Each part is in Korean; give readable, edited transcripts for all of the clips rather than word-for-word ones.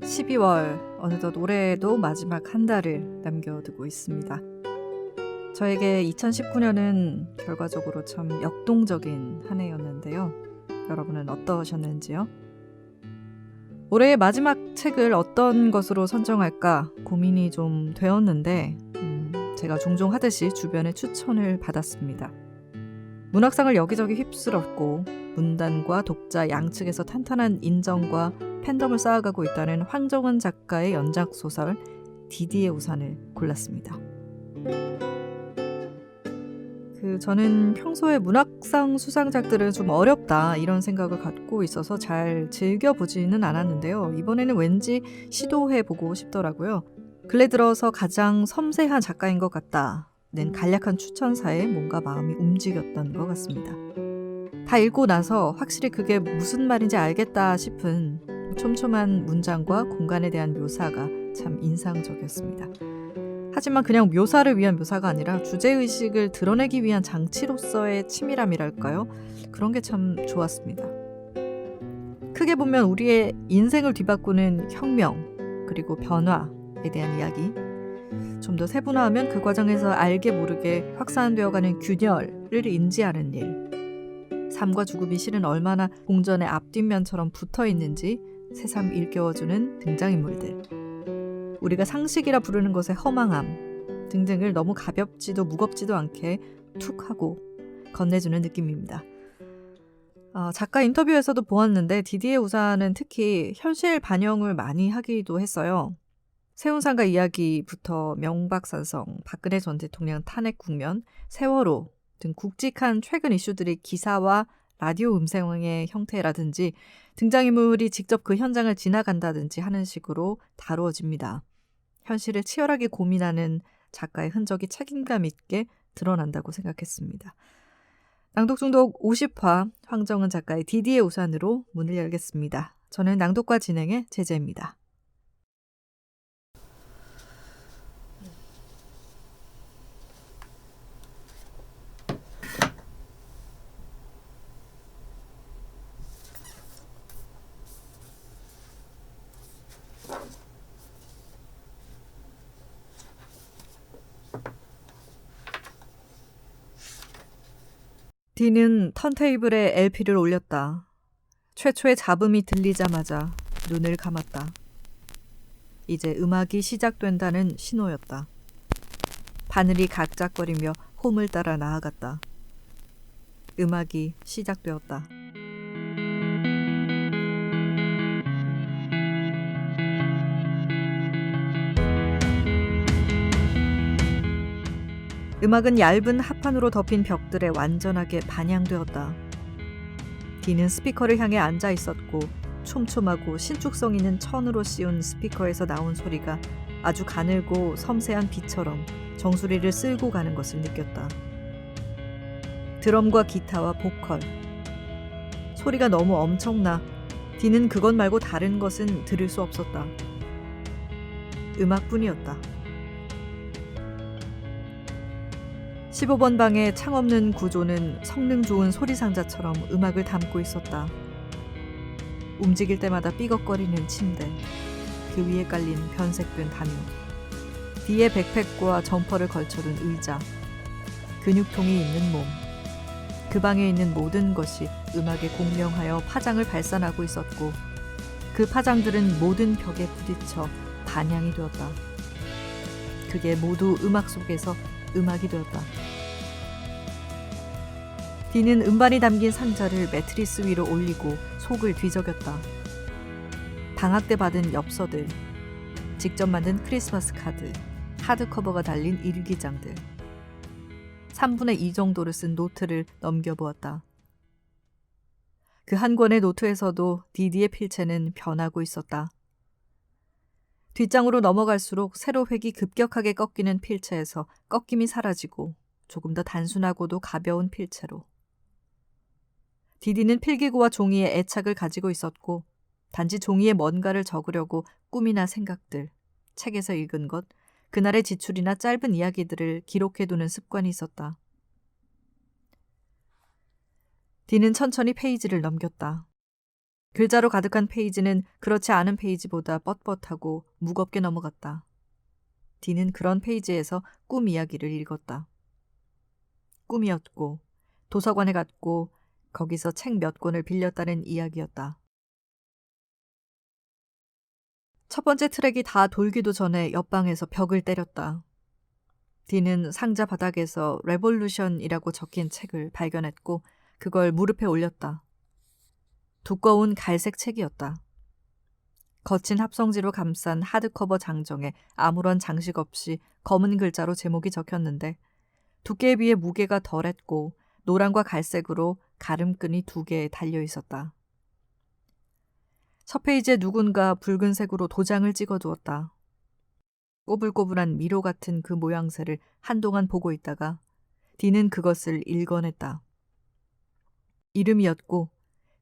(12월) 어느덧 올해에도 마지막 한 달을 남겨두고 있습니다. 저에게 2019년은 결과적으로 참 역동적인 한 해였는데요. 여러분은 어떠셨는지요? 올해의 마지막 책을 어떤 것으로 선정할까 고민이 좀 되었는데 제가 종종 하듯이 주변의 추천을 받았습니다. 문학상을 여기저기 휩쓸었고 문단과 독자 양측에서 탄탄한 인정과 팬덤을 쌓아가고 있다는 황정은 작가의 연작소설 디디의 우산을 골랐습니다. 저는 평소에 문학상 수상작들은 좀 어렵다 이런 생각을 갖고 있어서 잘 즐겨보지는 않았는데요. 이번에는 왠지 시도해보고 싶더라고요. 근래 들어서 가장 섬세한 작가인 것 같다는 간략한 추천사에 뭔가 마음이 움직였던 것 같습니다. 다 읽고 나서 확실히 그게 무슨 말인지 알겠다 싶은 촘촘한 문장과 공간에 대한 묘사가 참 인상적이었습니다. 하지만 그냥 묘사를 위한 묘사가 아니라 주제의식을 드러내기 위한 장치로서의 치밀함이랄까요? 그런 게 참 좋았습니다. 크게 보면 우리의 인생을 뒤바꾸는 혁명, 그리고 변화에 대한 이야기, 좀 더 세분화하면 그 과정에서 알게 모르게 확산되어가는 균열을 인지하는 일, 삶과 죽음이 실은 얼마나 공전의 앞뒷면처럼 붙어있는지 새삼 일깨워주는 등장인물들, 우리가 상식이라 부르는 것의 허망함 등등을 너무 가볍지도 무겁지도 않게 툭 하고 건네주는 느낌입니다. 작가 인터뷰에서도 보았는데 디디의 우산은 특히 현실 반영을 많이 하기도 했어요. 세운상가 이야기부터 명박산성, 박근혜 전 대통령 탄핵 국면, 세월호 등 굵직한 최근 이슈들이 기사와 라디오 음성의 형태라든지 등장인물이 직접 그 현장을 지나간다든지 하는 식으로 다루어집니다. 현실을 치열하게 고민하는 작가의 흔적이 책임감 있게 드러난다고 생각했습니다. 낭독중독 50화 황정은 작가의 디디의 우산으로 문을 열겠습니다. 저는 낭독과 진행의 제재입니다. 디는 턴테이블에 LP를 올렸다. 최초의 잡음이 들리자마자 눈을 감았다. 이제 음악이 시작된다는 신호였다. 바늘이 각작거리며 홈을 따라 나아갔다. 음악이 시작되었다. 음악은 얇은 합판으로 덮인 벽들에 완전하게 반영되었다. 디는 스피커를 향해 앉아 있었고 촘촘하고 신축성 있는 천으로 씌운 스피커에서 나온 소리가 아주 가늘고 섬세한 비처럼 정수리를 쓸고 가는 것을 느꼈다. 드럼과 기타와 보컬. 소리가 너무 엄청나 디는 그것 말고 다른 것은 들을 수 없었다. 음악뿐이었다. 15번 방의 창 없는 구조는 성능 좋은 소리상자처럼 음악을 담고 있었다. 움직일 때마다 삐걱거리는 침대, 그 위에 깔린 변색된 담요, 뒤에 백팩과 점퍼를 걸쳐둔 의자, 근육통이 있는 몸, 그 방에 있는 모든 것이 음악에 공명하여 파장을 발산하고 있었고 그 파장들은 모든 벽에 부딪혀 반향이 되었다. 그게 모두 음악 속에서 음악이 되었다. 디는 음반이 담긴 상자를 매트리스 위로 올리고 속을 뒤적였다. 방학 때 받은 엽서들, 직접 만든 크리스마스 카드, 하드커버가 달린 일기장들, 3분의 2 정도를 쓴 노트를 넘겨보았다. 그 한 권의 노트에서도 디디의 필체는 변하고 있었다. 뒷장으로 넘어갈수록 세로 획이 급격하게 꺾이는 필체에서 꺾임이 사라지고 조금 더 단순하고도 가벼운 필체로. 디디는 필기구와 종이에 애착을 가지고 있었고 단지 종이에 뭔가를 적으려고 꿈이나 생각들, 책에서 읽은 것, 그날의 지출이나 짧은 이야기들을 기록해두는 습관이 있었다. 디는 천천히 페이지를 넘겼다. 글자로 가득한 페이지는 그렇지 않은 페이지보다 뻣뻣하고 무겁게 넘어갔다. 디는 그런 페이지에서 꿈 이야기를 읽었다. 꿈이었고 도서관에 갔고 거기서 책 몇 권을 빌렸다는 이야기였다. 첫 번째 트랙이 다 돌기도 전에 옆방에서 벽을 때렸다. 디는 상자 바닥에서 레볼루션이라고 적힌 책을 발견했고 그걸 무릎에 올렸다. 두꺼운 갈색 책이었다. 거친 합성지로 감싼 하드커버 장정에 아무런 장식 없이 검은 글자로 제목이 적혔는데 두께에 비해 무게가 덜했고 노란과 갈색으로 가름끈이 2개 달려 있었다. 첫 페이지에 누군가 붉은색으로 도장을 찍어두었다. 꼬불꼬불한 미로 같은 그 모양새를 한동안 보고 있다가 디는 그것을 읽어냈다. 이름이었고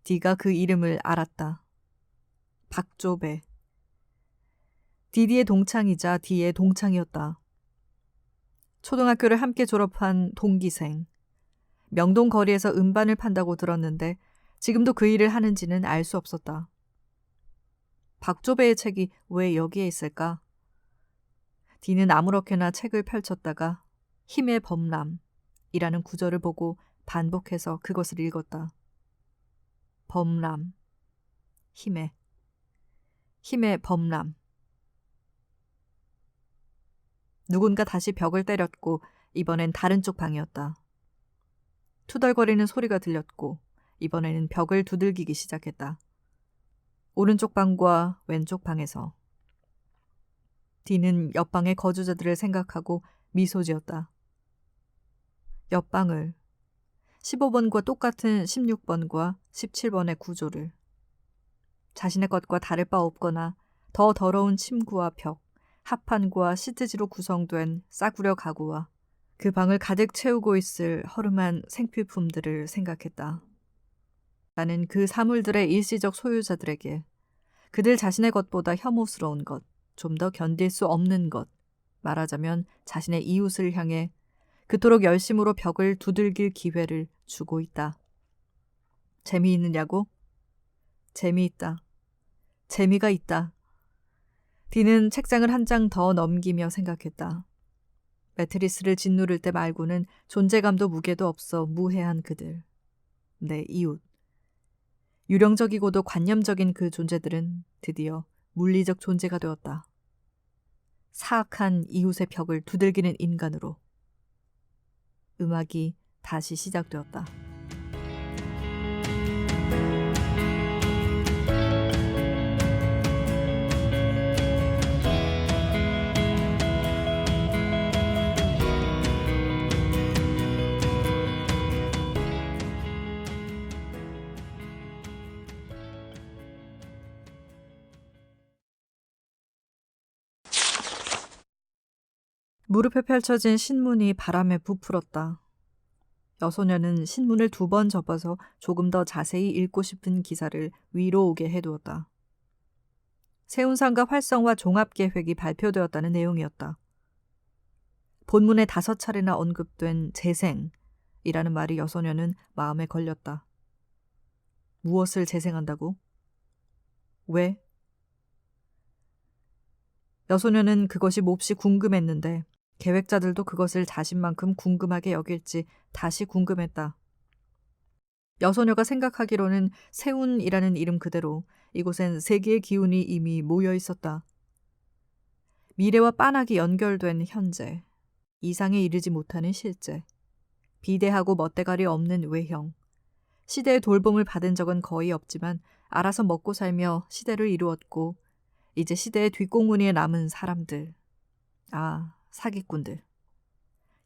디가 그 이름을 알았다. 박조배. 디디의 동창이자 디의 동창이었다. 초등학교를 함께 졸업한 동기생. 명동 거리에서 음반을 판다고 들었는데 지금도 그 일을 하는지는 알 수 없었다. 박조배의 책이 왜 여기에 있을까? 디는 아무렇게나 책을 펼쳤다가 힘의 범람이라는 구절을 보고 반복해서 그것을 읽었다. 범람, 힘의 범람. 누군가 다시 벽을 때렸고 이번엔 다른 쪽 방이었다. 투덜거리는 소리가 들렸고 이번에는 벽을 두들기기 시작했다. 오른쪽 방과 왼쪽 방에서. 디는 옆방의 거주자들을 생각하고 미소 지었다. 옆방을 15번과 똑같은 16번과 17번의 구조를. 자신의 것과 다를 바 없거나 더 더러운 침구와 벽, 합판과 시트지로 구성된 싸구려 가구와 그 방을 가득 채우고 있을 허름한 생필품들을 생각했다. 나는 그 사물들의 일시적 소유자들에게 그들 자신의 것보다 혐오스러운 것, 좀 더 견딜 수 없는 것, 말하자면 자신의 이웃을 향해 그토록 열심으로 벽을 두들길 기회를 주고 있다. 재미있느냐고? 재미있다. 재미가 있다. 디는 책장을 한 장 더 넘기며 생각했다. 매트리스를 짓누를 때 말고는 존재감도 무게도 없어 무해한 그들. 내 이웃. 유령적이고도 관념적인 그 존재들은 드디어 물리적 존재가 되었다. 사악한 이웃의 벽을 두들기는 인간으로. 음악이 다시 시작되었다. 무릎에 펼쳐진 신문이 바람에 부풀었다. 여소녀는 신문을 2번 접어서 조금 더 자세히 읽고 싶은 기사를 위로 오게 해두었다. 세운상가 활성화 종합계획이 발표되었다는 내용이었다. 본문에 5차례나 언급된 재생이라는 말이 여소녀는 마음에 걸렸다. 무엇을 재생한다고? 왜? 여소녀는 그것이 몹시 궁금했는데 계획자들도 그것을 자신만큼 궁금하게 여길지 다시 궁금했다. 여소녀가 생각하기로는 세운이라는 이름 그대로 이곳엔 세계의 기운이 이미 모여 있었다. 미래와 빤하게 연결된 현재, 이상에 이르지 못하는 실제, 비대하고 멋대가리 없는 외형, 시대의 돌봄을 받은 적은 거의 없지만 알아서 먹고 살며 시대를 이루었고 이제 시대의 뒷공무니에 남은 사람들. 아, 사기꾼들.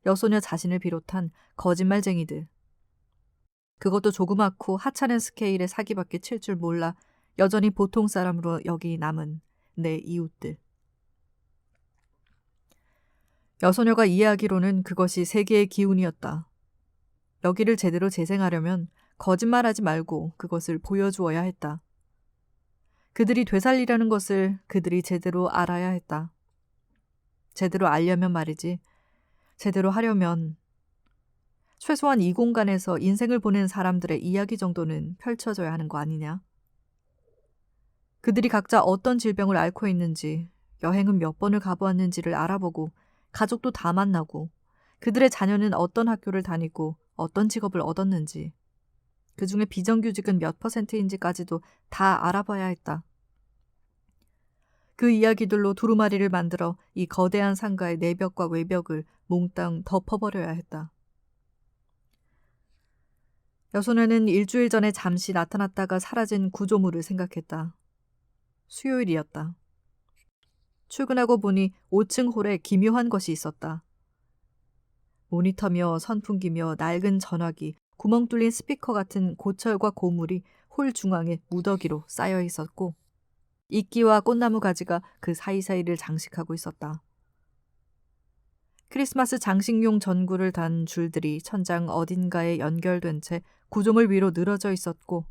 여소녀 자신을 비롯한 거짓말쟁이들. 그것도 조그맣고 하찮은 스케일의 사기밖에 칠 줄 몰라 여전히 보통 사람으로 여기 남은 내 이웃들. 여소녀가 이해하기로는 그것이 세계의 기운이었다. 여기를 제대로 재생하려면 거짓말하지 말고 그것을 보여주어야 했다. 그들이 되살리려는 것을 그들이 제대로 알아야 했다. 제대로 알려면 말이지. 제대로 하려면 최소한 이 공간에서 인생을 보낸 사람들의 이야기 정도는 펼쳐져야 하는 거 아니냐? 그들이 각자 어떤 질병을 앓고 있는지, 여행은 몇 번을 가보았는지를 알아보고, 가족도 다 만나고, 그들의 자녀는 어떤 학교를 다니고 어떤 직업을 얻었는지, 그 중에 비정규직은 몇 %인지까지도 다 알아봐야 했다. 그 이야기들로 두루마리를 만들어 이 거대한 상가의 내벽과 외벽을 몽땅 덮어버려야 했다. 여소녀는 일주일 전에 잠시 나타났다가 사라진 구조물을 생각했다. 수요일이었다. 출근하고 보니 5층 홀에 기묘한 것이 있었다. 모니터며 선풍기며 낡은 전화기, 구멍 뚫린 스피커 같은 고철과 고물이 홀 중앙에 무더기로 쌓여 있었고 이끼와 꽃나무 가지가 그 사이사이를 장식하고 있었다. 크리스마스 장식용 전구를 단 줄들이 천장 어딘가에 연결된 채 구조물 위로 늘어져 있었고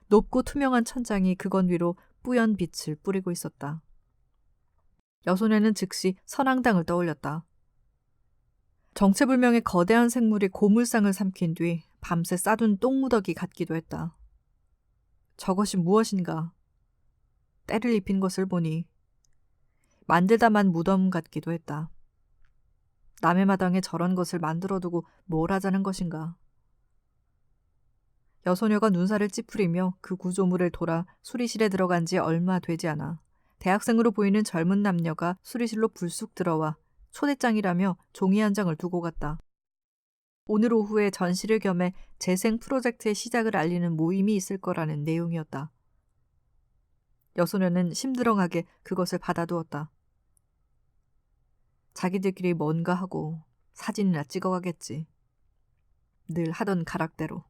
높고 투명한 천장이 그건 위로 뿌연 빛을 뿌리고 있었다. 여소녀는 즉시 선앙당을 떠올렸다. 정체불명의 거대한 생물이 고물상을 삼킨 뒤 밤새 싸둔 똥무더기 같기도 했다. 저것이 무엇인가? 때를 입힌 것을 보니 만들다만 무덤 같기도 했다. 남의 마당에 저런 것을 만들어두고 뭘 하자는 것인가? 여소녀가 눈살을 찌푸리며 그 구조물을 돌아 수리실에 들어간 지 얼마 되지 않아 대학생으로 보이는 젊은 남녀가 수리실로 불쑥 들어와 초대장이라며 종이 한 장을 두고 갔다. 오늘 오후에 전시를 겸해 재생 프로젝트의 시작을 알리는 모임이 있을 거라는 내용이었다. 여소녀는 심드렁하게 그것을 받아두었다. 자기들끼리 뭔가 하고 사진이나 찍어가겠지. 늘 하던 가락대로.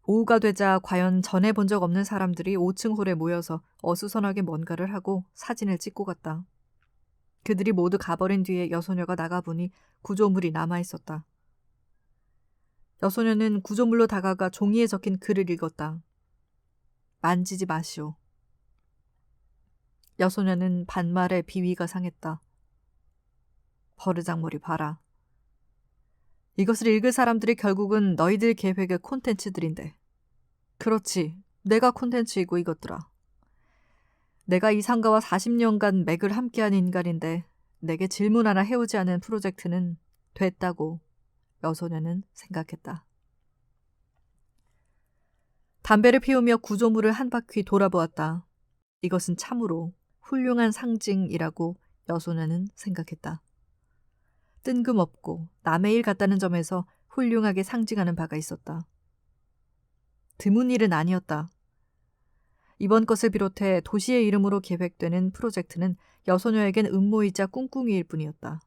오후가 되자 과연 전에 본 적 없는 사람들이 5층 홀에 모여서 어수선하게 뭔가를 하고 사진을 찍고 갔다. 그들이 모두 가버린 뒤에 여소녀가 나가보니 구조물이 남아있었다. 여소녀는 구조물로 다가가 종이에 적힌 글을 읽었다. 만지지 마시오. 여소녀는 반말에 비위가 상했다. 버르장머리 봐라. 이것을 읽을 사람들이 결국은 너희들 계획의 콘텐츠들인데. 그렇지, 내가 콘텐츠이고 이것들아. 내가 이 상가와 40년간 맥을 함께한 인간인데 내게 질문 하나 해오지 않은 프로젝트는 됐다고 여소녀는 생각했다. 담배를 피우며 구조물을 한 바퀴 돌아보았다. 이것은 참으로 훌륭한 상징이라고 여소녀는 생각했다. 뜬금없고 남의 일 같다는 점에서 훌륭하게 상징하는 바가 있었다. 드문 일은 아니었다. 이번 것을 비롯해 도시의 이름으로 계획되는 프로젝트는 여소녀에겐 음모이자 꿍꿍이일 뿐이었다.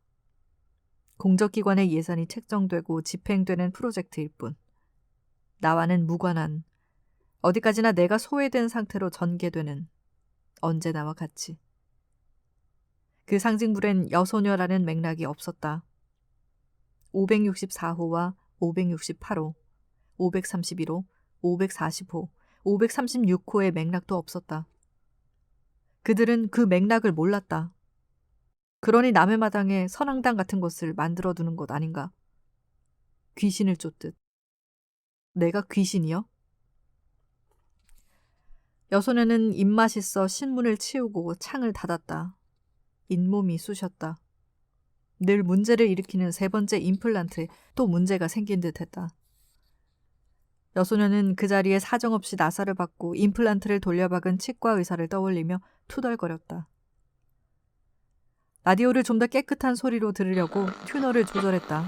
공적기관의 예산이 책정되고 집행되는 프로젝트일 뿐. 나와는 무관한, 어디까지나 내가 소외된 상태로 전개되는, 언제나와 같이. 그 상징물엔 여소녀라는 맥락이 없었다. 564호와 568호, 531호, 540호, 536호의 맥락도 없었다. 그들은 그 맥락을 몰랐다. 그러니 남의 마당에 선앙당 같은 것을 만들어두는 것 아닌가? 귀신을 쫓듯. 내가 귀신이요? 여소녀는 입맛이 써 신문을 치우고 창을 닫았다. 잇몸이 쑤셨다. 늘 문제를 일으키는 세 번째 임플란트에 또 문제가 생긴 듯했다. 여소녀는 그 자리에 사정없이 나사를 받고 임플란트를 돌려박은 치과 의사를 떠올리며 투덜거렸다. 라디오를 좀 더 깨끗한 소리로 들으려고 튜너를 조절했다.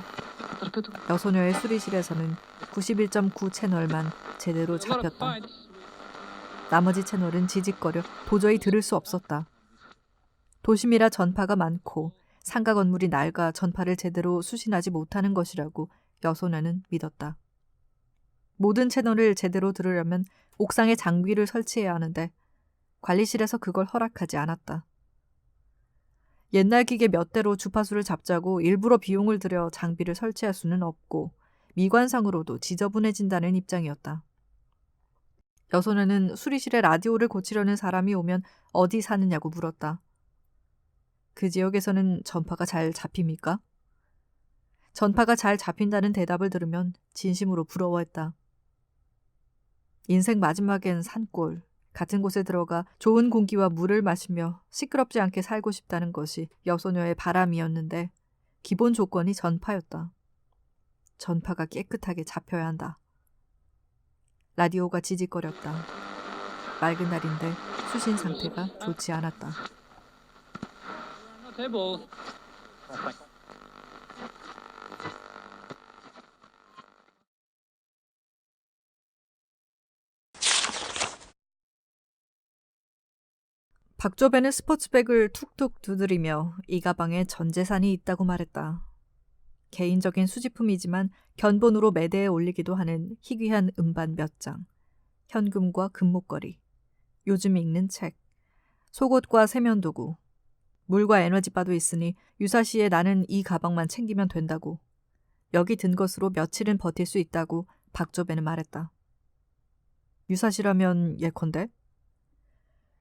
여소녀의 수리실에서는 91.9 채널만 제대로 잡혔다. 나머지 채널은 지직거려 도저히 들을 수 없었다. 도심이라 전파가 많고 상가 건물이 낡아 전파를 제대로 수신하지 못하는 것이라고 여소녀는 믿었다. 모든 채널을 제대로 들으려면 옥상에 장비를 설치해야 하는데 관리실에서 그걸 허락하지 않았다. 옛날 기계 몇 대로 주파수를 잡자고 일부러 비용을 들여 장비를 설치할 수는 없고 미관상으로도 지저분해진다는 입장이었다. 여소녀는 수리실에 라디오를 고치려는 사람이 오면 어디 사느냐고 물었다. 그 지역에서는 전파가 잘 잡힙니까? 전파가 잘 잡힌다는 대답을 들으면 진심으로 부러워했다. 인생 마지막엔 산골, 같은 곳에 들어가 좋은 공기와 물을 마시며 시끄럽지 않게 살고 싶다는 것이 여소녀의 바람이었는데 기본 조건이 전파였다. 전파가 깨끗하게 잡혀야 한다. 라디오가 지직거렸다. 맑은 날인데 수신 상태가 좋지 않았다. 박조배는 스포츠백을 툭툭 두드리며 이 가방에 전 재산이 있다고 말했다. 개인적인 수집품이지만 견본으로 매대에 올리기도 하는 희귀한 음반 몇 장, 현금과 금목걸이, 요즘 읽는 책, 속옷과 세면도구, 물과 에너지바도 있으니 유사시에 나는 이 가방만 챙기면 된다고, 여기 든 것으로 며칠은 버틸 수 있다고 박조배는 말했다. 유사시라면 예컨대?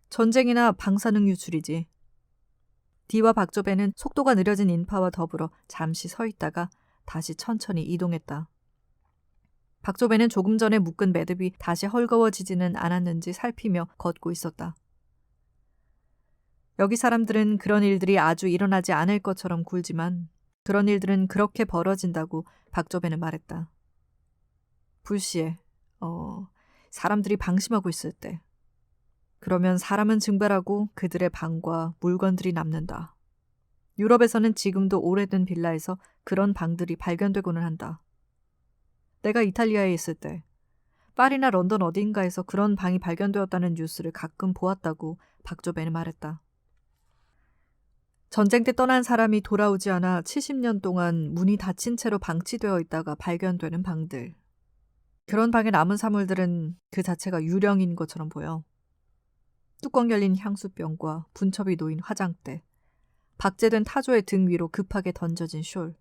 전쟁이나 방사능 유출이지. 디와 박조배는 속도가 느려진 인파와 더불어 잠시 서 있다가 다시 천천히 이동했다. 박조배는 조금 전에 묶은 매듭이 다시 헐거워지지는 않았는지 살피며 걷고 있었다. 여기 사람들은 그런 일들이 아주 일어나지 않을 것처럼 굴지만 그런 일들은 그렇게 벌어진다고 박조배는 말했다. 불시에 사람들이 방심하고 있을 때. 그러면 사람은 증발하고 그들의 방과 물건들이 남는다. 유럽에서는 지금도 오래된 빌라에서 그런 방들이 발견되고는 한다. 내가 이탈리아에 있을 때 파리나 런던 어딘가에서 그런 방이 발견되었다는 뉴스를 가끔 보았다고 박조배는 말했다. 전쟁 때 떠난 사람이 돌아오지 않아 70년 동안 문이 닫힌 채로 방치되어 있다가 발견되는 방들. 그런 방에 남은 사물들은 그 자체가 유령인 것처럼 보여. 뚜껑 열린 향수병과 분첩이 놓인 화장대, 박제된 타조의 등 위로 급하게 던져진 숄,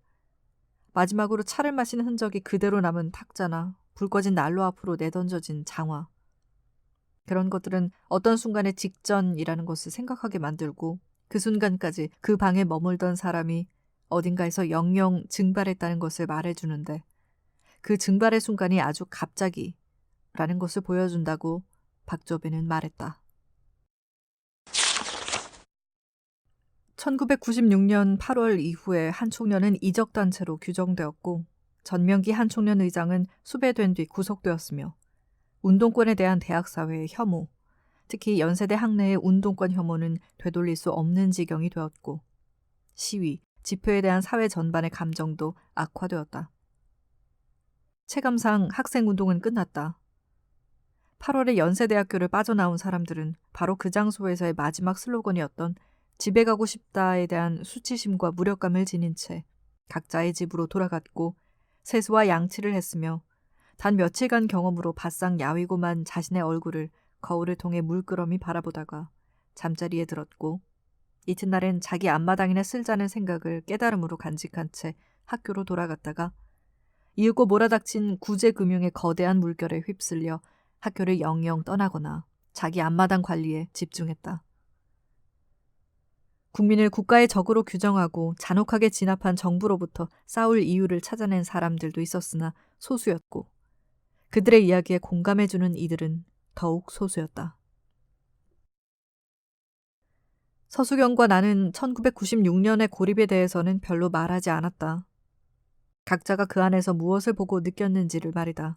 마지막으로 차를 마신 흔적이 그대로 남은 탁자나 불 꺼진 난로 앞으로 내던져진 장화. 그런 것들은 어떤 순간에 직전이라는 것을 생각하게 만들고 그 순간까지 그 방에 머물던 사람이 어딘가에서 영영 증발했다는 것을 말해주는데 그 증발의 순간이 아주 갑자기라는 것을 보여준다고 박조배는 말했다. 1996년 8월 이후에 한 총련은 이적단체로 규정되었고 전명기 한 총련 의장은 수배된 뒤 구속되었으며 운동권에 대한 대학사회의 혐오, 특히 연세대 학내의 운동권 혐오는 되돌릴 수 없는 지경이 되었고 시위, 집회에 대한 사회 전반의 감정도 악화되었다. 체감상 학생운동은 끝났다. 8월에 연세대학교를 빠져나온 사람들은 바로 그 장소에서의 마지막 슬로건이었던 집에 가고 싶다에 대한 수치심과 무력감을 지닌 채 각자의 집으로 돌아갔고 세수와 양치를 했으며 단 며칠간 경험으로 바싹 야위고만 자신의 얼굴을 거울을 통해 물끄러미 바라보다가 잠자리에 들었고 이튿날엔 자기 앞마당이나 쓸자는 생각을 깨달음으로 간직한 채 학교로 돌아갔다가 이윽고 몰아닥친 구제금융의 거대한 물결에 휩쓸려 학교를 영영 떠나거나 자기 앞마당 관리에 집중했다. 국민을 국가의 적으로 규정하고 잔혹하게 진압한 정부로부터 싸울 이유를 찾아낸 사람들도 있었으나 소수였고 그들의 이야기에 공감해주는 이들은 더욱 소수였다. 서수경과 나는 1996년의 고립에 대해서는 별로 말하지 않았다. 각자가 그 안에서 무엇을 보고 느꼈는지를 말이다.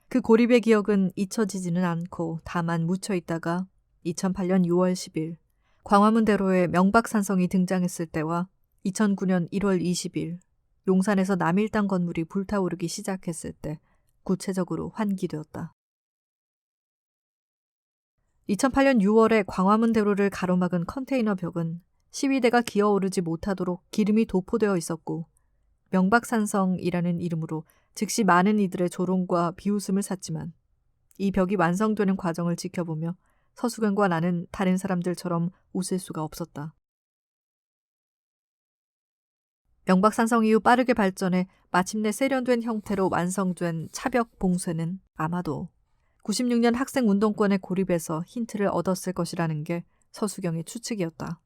그 고립의 기억은 잊혀지지는 않고 다만 묻혀있다가 2008년 6월 10일 광화문대로에 명박산성이 등장했을 때와 2009년 1월 20일 용산에서 남일당 건물이 불타오르기 시작했을 때 구체적으로 환기되었다. 2008년 6월에 광화문대로를 가로막은 컨테이너 벽은 시위대가 기어오르지 못하도록 기름이 도포되어 있었고 명박산성이라는 이름으로 즉시 많은 이들의 조롱과 비웃음을 샀지만 이 벽이 완성되는 과정을 지켜보며 서수경과 나는 다른 사람들처럼 웃을 수가 없었다. 영박산성 이후 빠르게 발전해 마침내 세련된 형태로 완성된 차벽 봉쇄는 아마도 96년 학생 운동권에 고립해서 힌트를 얻었을 것이라는 게 서수경의 추측이었다.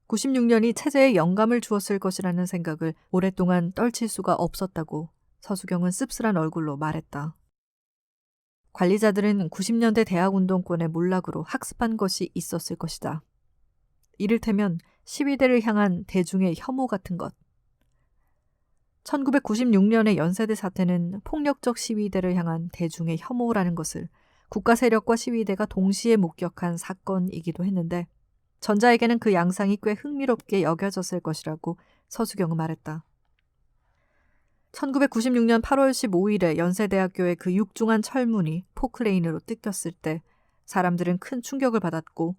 96년이 체제에 영감을 주었을 것이라는 생각을 오랫동안 떨칠 수가 없었다고 서수경은 씁쓸한 얼굴로 말했다. 관리자들은 90년대 대학운동권의 몰락으로 학습한 것이 있었을 것이다. 이를테면 시위대를 향한 대중의 혐오 같은 것. 1996년의 연세대 사태는 폭력적 시위대를 향한 대중의 혐오라는 것을 국가 세력과 시위대가 동시에 목격한 사건이기도 했는데 전자에게는 그 양상이 꽤 흥미롭게 여겨졌을 것이라고 서수경은 말했다. 1996년 8월 15일에 연세대학교의 그 육중한 철문이 포크레인으로 뜯겼을 때 사람들은 큰 충격을 받았고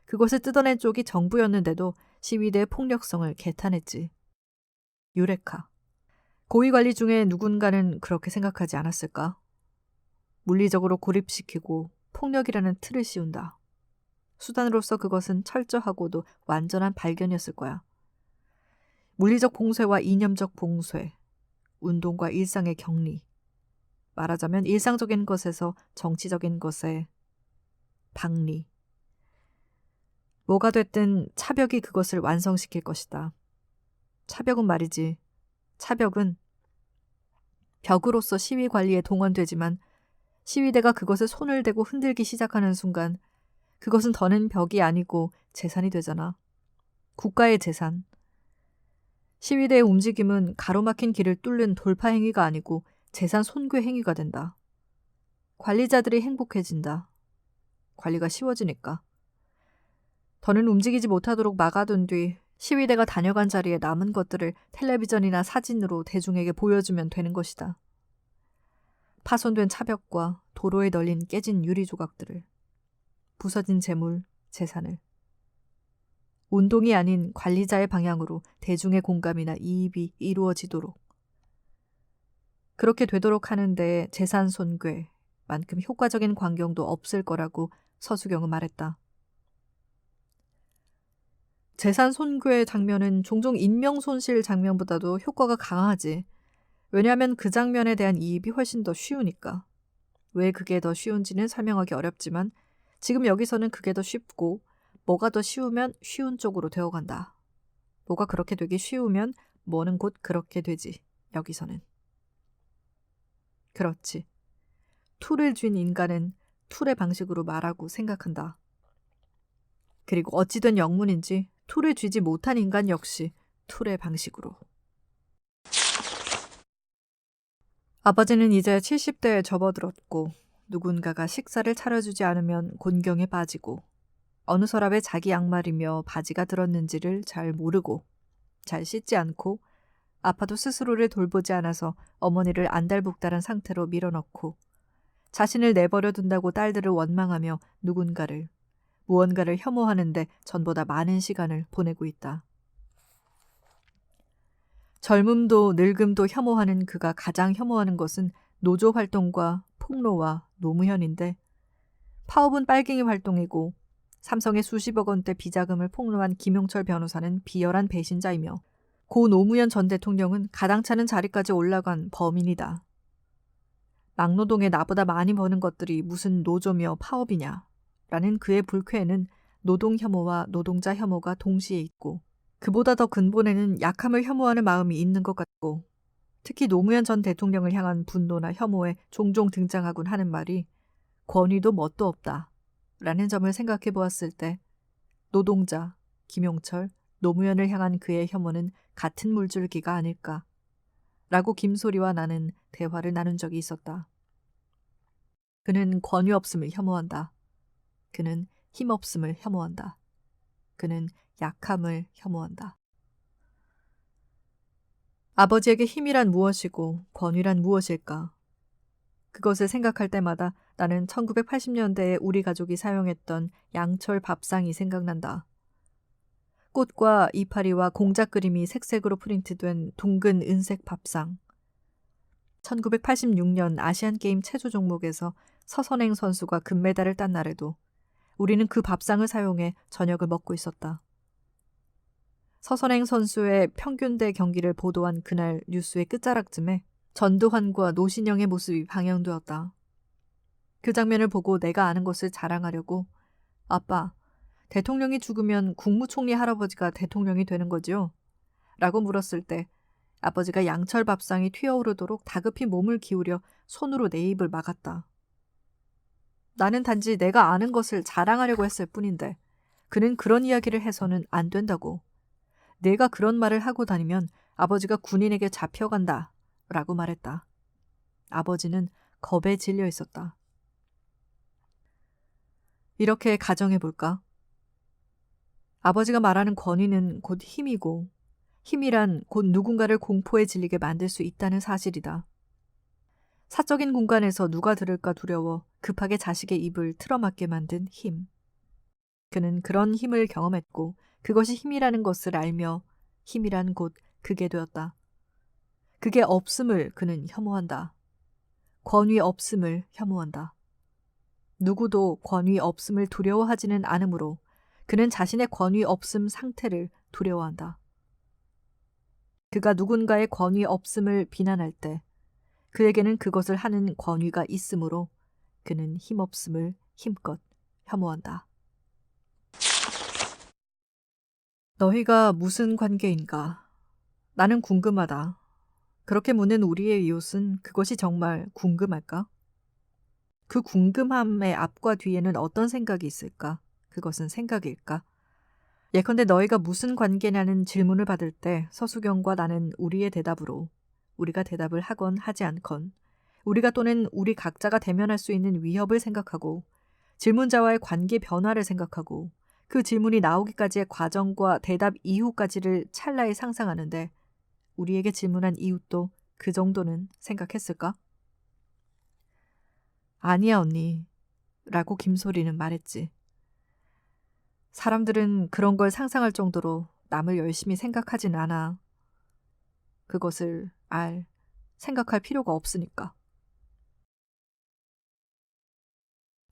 그것을 뜯어낸 쪽이 정부였는데도 시위대의 폭력성을 개탄했지. 유레카. 고위관리 중에 누군가는 그렇게 생각하지 않았을까? 물리적으로 고립시키고 폭력이라는 틀을 씌운다. 수단으로서 그것은 철저하고도 완전한 발견이었을 거야. 물리적 봉쇄와 이념적 봉쇄, 운동과 일상의 격리. 말하자면 일상적인 것에서 정치적인 것에 박리. 뭐가 됐든 차벽이 그것을 완성시킬 것이다. 차벽은 말이지. 차벽은 벽으로서 시위 관리에 동원되지만 시위대가 그것에 손을 대고 흔들기 시작하는 순간 그것은 더는 벽이 아니고 재산이 되잖아. 국가의 재산. 시위대의 움직임은 가로막힌 길을 뚫는 돌파 행위가 아니고 재산 손괴 행위가 된다. 관리자들이 행복해진다. 관리가 쉬워지니까. 더는 움직이지 못하도록 막아둔 뒤 시위대가 다녀간 자리에 남은 것들을 텔레비전이나 사진으로 대중에게 보여주면 되는 것이다. 파손된 차벽과 도로에 널린 깨진 유리 조각들을, 부서진 재물, 재산을. 운동이 아닌 관리자의 방향으로 대중의 공감이나 이입이 이루어지도록. 그렇게 되도록 하는 데에 재산 손괴만큼 효과적인 광경도 없을 거라고 서수경은 말했다. 재산 손괴 장면은 종종 인명 손실 장면보다도 효과가 강하지. 왜냐하면 그 장면에 대한 이입이 훨씬 더 쉬우니까. 왜 그게 더 쉬운지는 설명하기 어렵지만 지금 여기서는 그게 더 쉽고 뭐가 더 쉬우면 쉬운 쪽으로 되어간다. 뭐가 그렇게 되기 쉬우면 뭐는 곧 그렇게 되지. 여기서는. 그렇지. 툴을 쥔 인간은 툴의 방식으로 말하고 생각한다. 그리고 어찌된 영문인지 툴을 쥐지 못한 인간 역시 툴의 방식으로. 아버지는 이제 70대에 접어들었고 누군가가 식사를 차려주지 않으면 곤경에 빠지고 어느 서랍에 자기 양말이며 바지가 들었는지를 잘 모르고 잘 씻지 않고 아파도 스스로를 돌보지 않아서 어머니를 안달복달한 상태로 밀어넣고 자신을 내버려 둔다고 딸들을 원망하며 무언가를 혐오하는데 전보다 많은 시간을 보내고 있다. 젊음도 늙음도 혐오하는 그가 가장 혐오하는 것은 노조 활동과 폭로와 노무현인데 파업은 빨갱이 활동이고 삼성의 수십억 원대 비자금을 폭로한 김용철 변호사는 비열한 배신자이며 고 노무현 전 대통령은 가당찮은 자리까지 올라간 범인이다. 막노동에 나보다 많이 버는 것들이 무슨 노조며 파업이냐 라는 그의 불쾌에는 노동 혐오와 노동자 혐오가 동시에 있고 그보다 더 근본에는 약함을 혐오하는 마음이 있는 것 같고 특히 노무현 전 대통령을 향한 분노나 혐오에 종종 등장하곤 하는 말이 권위도 뭣도 없다 라는 점을 생각해 보았을 때 노동자, 김용철, 노무현을 향한 그의 혐오는 같은 물줄기가 아닐까 라고 김소리와 나는 대화를 나눈 적이 있었다. 그는 권위 없음을 혐오한다. 그는 힘 없음을 혐오한다. 그는 약함을 혐오한다. 아버지에게 힘이란 무엇이고 권위란 무엇일까? 그것을 생각할 때마다 나는 1980년대에 우리 가족이 사용했던 양철 밥상이 생각난다. 꽃과 이파리와 공작 그림이 색색으로 프린트된 둥근 은색 밥상. 1986년 아시안게임 체조 종목에서 서선행 선수가 금메달을 딴 날에도 우리는 그 밥상을 사용해 저녁을 먹고 있었다. 서선행 선수의 평균대 경기를 보도한 그날 뉴스의 끝자락쯤에 전두환과 노신영의 모습이 방영되었다. 그 장면을 보고 내가 아는 것을 자랑하려고 아빠, 대통령이 죽으면 국무총리 할아버지가 대통령이 되는 거지요? 라고 물었을 때 아버지가 양철 밥상이 튀어오르도록 다급히 몸을 기울여 손으로 내 입을 막았다. 나는 단지 내가 아는 것을 자랑하려고 했을 뿐인데 그는 그런 이야기를 해서는 안 된다고. 내가 그런 말을 하고 다니면 아버지가 군인에게 잡혀간다 라고 말했다. 아버지는 겁에 질려 있었다. 이렇게 가정해볼까? 아버지가 말하는 권위는 곧 힘이고 힘이란 곧 누군가를 공포에 질리게 만들 수 있다는 사실이다. 사적인 공간에서 누가 들을까 두려워 급하게 자식의 입을 틀어막게 만든 힘. 그는 그런 힘을 경험했고 그것이 힘이라는 것을 알며 힘이란 곧 그게 되었다. 그게 없음을 그는 혐오한다. 권위 없음을 혐오한다. 누구도 권위 없음을 두려워하지는 않으므로 그는 자신의 권위 없음 상태를 두려워한다. 그가 누군가의 권위 없음을 비난할 때 그에게는 그것을 하는 권위가 있으므로 그는 힘없음을 힘껏 혐오한다. 너희가 무슨 관계인가? 나는 궁금하다. 그렇게 묻는 우리의 이웃은 그것이 정말 궁금할까? 그 궁금함의 앞과 뒤에는 어떤 생각이 있을까? 그것은 생각일까? 예컨대 너희가 무슨 관계냐는 질문을 받을 때 서수경과 나는 우리의 대답으로 우리가 대답을 하건 하지 않건 우리가 또는 우리 각자가 대면할 수 있는 위협을 생각하고 질문자와의 관계 변화를 생각하고 그 질문이 나오기까지의 과정과 대답 이후까지를 찰나에 상상하는데 우리에게 질문한 이웃도 그 정도는 생각했을까? 아니야 언니 라고 김소리는 말했지. 사람들은 그런 걸 상상할 정도로 남을 열심히 생각하진 않아. 그것을 생각할 필요가 없으니까.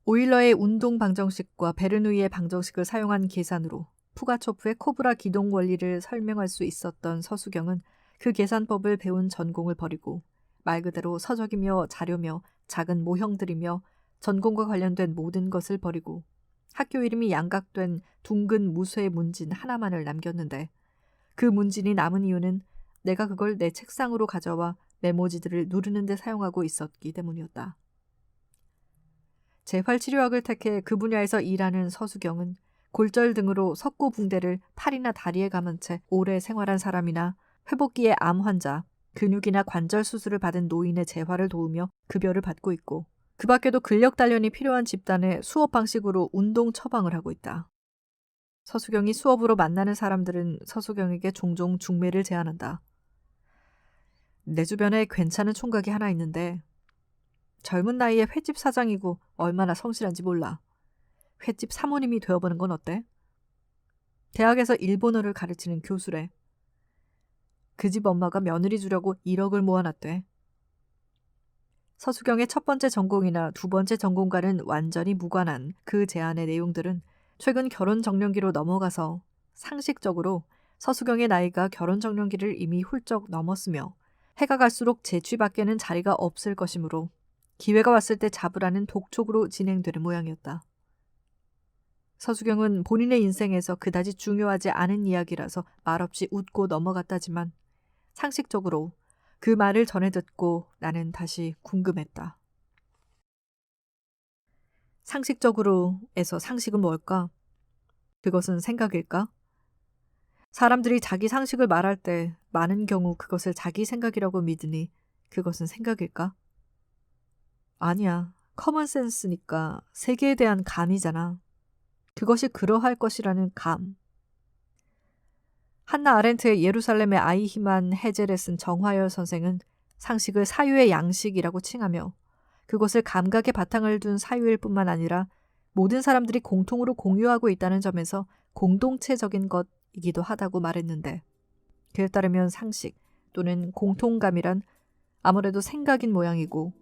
오일러의 운동 방정식과 베르누이의 방정식을 사용한 계산으로 푸가초프의 코브라 기동 원리를 설명할 수 있었던 서수경은 그 계산법을 배운 전공을 버리고 말 그대로 서적이며 자료며 작은 모형들이며 전공과 관련된 모든 것을 버리고 학교 이름이 양각된 둥근 무쇠 문진 하나만을 남겼는데 그 문진이 남은 이유는 내가 그걸 내 책상으로 가져와 메모지들을 누르는 데 사용하고 있었기 때문이었다. 재활치료학을 택해 그 분야에서 일하는 서수경은 골절 등으로 석고 붕대를 팔이나 다리에 감은 채 오래 생활한 사람이나 회복기의 암 환자, 근육이나 관절 수술을 받은 노인의 재활을 도우며 급여를 받고 있고 그 밖에도 근력 단련이 필요한 집단에 수업 방식으로 운동 처방을 하고 있다. 서수경이 수업으로 만나는 사람들은 서수경에게 종종 중매를 제안한다. 내 주변에 괜찮은 총각이 하나 있는데 젊은 나이에 횟집 사장이고 얼마나 성실한지 몰라. 횟집 사모님이 되어보는 건 어때? 대학에서 일본어를 가르치는 교수래. 그 집 엄마가 며느리 주려고 1억을 모아놨대. 서수경의 첫 번째 전공이나 두 번째 전공과는 완전히 무관한 그 제안의 내용들은 최근 결혼 정년기로 넘어가서 상식적으로 서수경의 나이가 결혼 정년기를 이미 훌쩍 넘었으며 해가 갈수록 재취 밖에는 자리가 없을 것이므로 기회가 왔을 때 잡으라는 독촉으로 진행되는 모양이었다. 서수경은 본인의 인생에서 그다지 중요하지 않은 이야기라서 말없이 웃고 넘어갔다지만 상식적으로 그 말을 전해 듣고 나는 다시 궁금했다. 상식적으로에서 상식은 뭘까? 그것은 생각일까? 사람들이 자기 상식을 말할 때 많은 경우 그것을 자기 생각이라고 믿으니 그것은 생각일까? 아니야. 커먼센스니까 세계에 대한 감이잖아. 그것이 그러할 것이라는 감. 한나 아렌트의 예루살렘의 아이히만 헤젤에 쓴 정화열 선생은 상식을 사유의 양식이라고 칭하며 그것을 감각의 바탕을 둔 사유일 뿐만 아니라 모든 사람들이 공통으로 공유하고 있다는 점에서 공동체적인 것이기도 하다고 말했는데 그에 따르면 상식 또는 공통감이란 아무래도 생각인 모양이고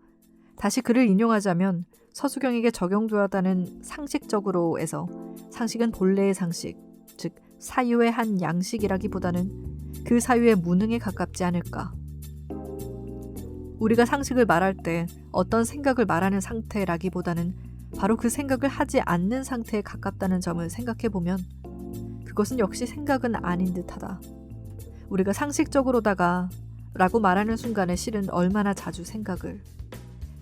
다시 그를 인용하자면 서수경에게 적용되었다는 상식적으로에서 상식은 본래의 상식, 즉 사유의 한 양식이라기보다는 그 사유의 무능에 가깝지 않을까. 우리가 상식을 말할 때 어떤 생각을 말하는 상태라기보다는 바로 그 생각을 하지 않는 상태에 가깝다는 점을 생각해보면 그것은 역시 생각은 아닌 듯하다. 우리가 상식적으로다가 라고 말하는 순간에 실은 얼마나 자주 생각을,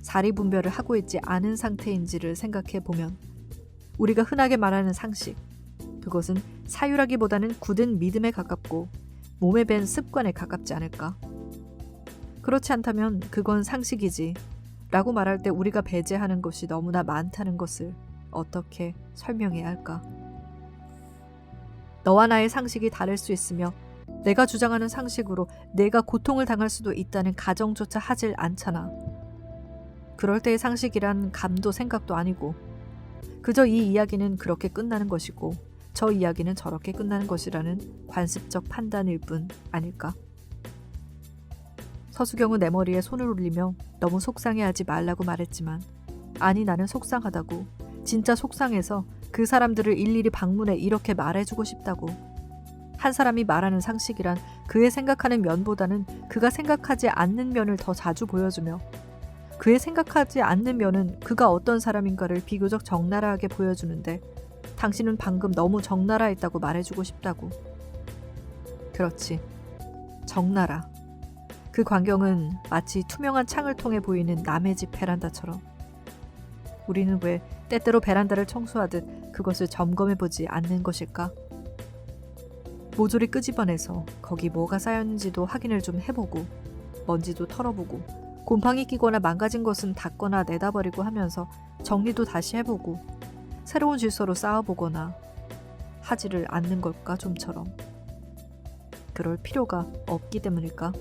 사리분별을 하고 있지 않은 상태인지를 생각해보면 우리가 흔하게 말하는 상식, 그것은 사유라기보다는 굳은 믿음에 가깝고 몸에 밴 습관에 가깝지 않을까. 그렇지 않다면 그건 상식이지 라고 말할 때 우리가 배제하는 것이 너무나 많다는 것을 어떻게 설명해야 할까? 너와 나의 상식이 다를 수 있으며 내가 주장하는 상식으로 내가 고통을 당할 수도 있다는 가정조차 하질 않잖아. 그럴 때의 상식이란 감도 생각도 아니고 그저 이 이야기는 그렇게 끝나는 것이고 저 이야기는 저렇게 끝나는 것이라는 관습적 판단일 뿐 아닐까? 서수경은 내 머리에 손을 올리며 너무 속상해하지 말라고 말했지만 아니 나는 속상하다고, 진짜 속상해서 그 사람들을 일일이 방문해 이렇게 말해주고 싶다고. 한 사람이 말하는 상식이란 그의 생각하는 면보다는 그가 생각하지 않는 면을 더 자주 보여주며 그의 생각하지 않는 면은 그가 어떤 사람인가를 비교적 적나라하게 보여주는데 당신은 방금 너무 적나라했다고 말해주고 싶다고. 그렇지, 적나라. 그 광경은 마치 투명한 창을 통해 보이는 남의 집 베란다처럼. 우리는 왜 때때로 베란다를 청소하듯 그것을 점검해보지 않는 것일까? 모조리 끄집어내서 거기 뭐가 쌓였는지도 확인을 좀 해보고 먼지도 털어보고 곰팡이 끼거나 망가진 것은 닦거나 내다버리고 하면서 정리도 다시 해보고 새로운 질서로 쌓아보거나 하지를 않는 걸까 좀처럼. 그럴 필요가 없기 때문일까?